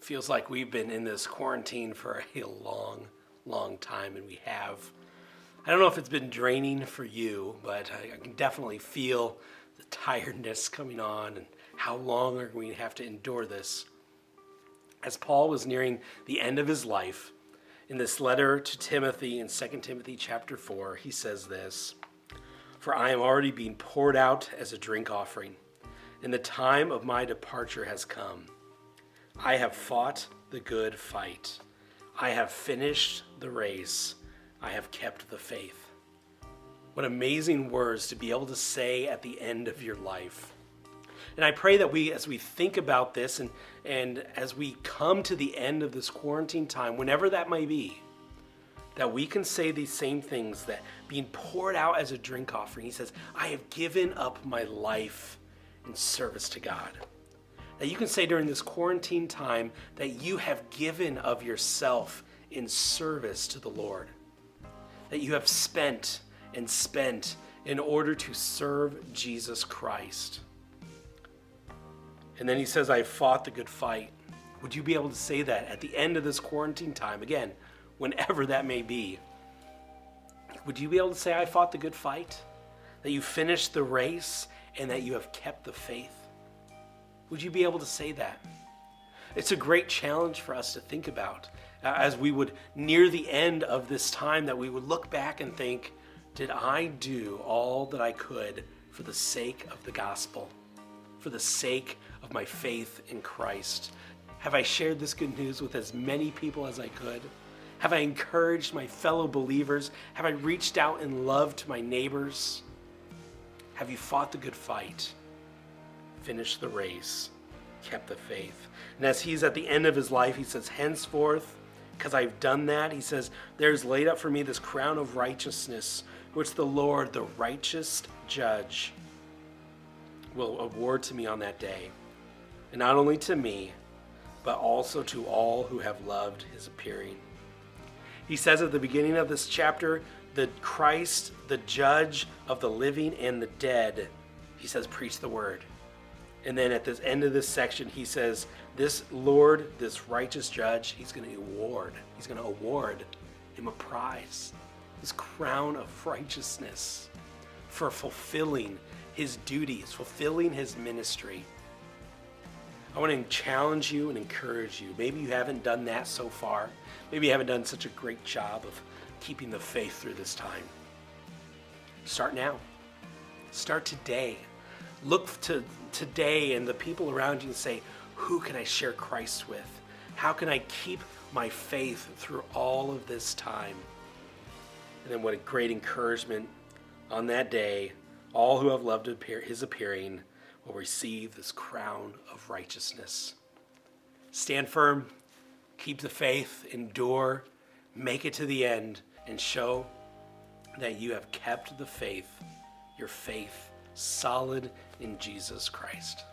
Feels like we've been in this quarantine for a long time, and we have. I don't know if it's been draining for you, but I can definitely feel the tiredness coming on and how long are we going to have to endure this. As Paul was nearing the end of his life, in this letter to Timothy in 2 Timothy chapter 4, he says this, "For I am already being poured out as a drink offering, and the time of my departure has come. I have fought the good fight. I have finished the race. I have kept the faith." What amazing words to be able to say at the end of your life. And I pray that as we think about this and as we come to the end of this quarantine time, whenever that may be, that we can say these same things, that being poured out as a drink offering, he says, I have given up my life in service to God. That you can say during this quarantine time that you have given of yourself in service to the Lord. That you have spent in order to serve Jesus Christ. And then he says, I fought the good fight. Would you be able to say that at the end of this quarantine time? Again, whenever that may be. Would you be able to say, I fought the good fight? That you finished the race and that you have kept the faith? Would you be able to say that? It's a great challenge for us to think about as we would near the end of this time, that we would look back and think, did I do all that I could for the sake of the gospel, for the sake of my faith in Christ? Have I shared this good news with as many people as I could? Have I encouraged my fellow believers? Have I reached out in love to my neighbors? Have you fought the good fight? Finished the race, kept the faith? And as he's at the end of his life, he says, henceforth, because I've done that, he says, there's laid up for me this crown of righteousness, which the Lord, the righteous judge, will award to me on that day. And not only to me, but also to all who have loved his appearing. He says at the beginning of this chapter, the Christ, the judge of the living and the dead, he says, preach the word. And then at the end of this section, he says, this Lord, this righteous judge, he's going to award him a prize, this crown of righteousness for fulfilling his duties, fulfilling his ministry. I want to challenge you and encourage you. Maybe you haven't done that so far. Maybe you haven't done such a great job of keeping the faith through this time. Start now. Start today. Look to today and the people around you and say, who can I share Christ with? How can I keep my faith through all of this time? And then what a great encouragement on that day. All who have loved his appearing will receive this crown of righteousness. Stand firm, keep the faith, endure, make it to the end, and show that you have kept the faith, your faith solid in Jesus Christ.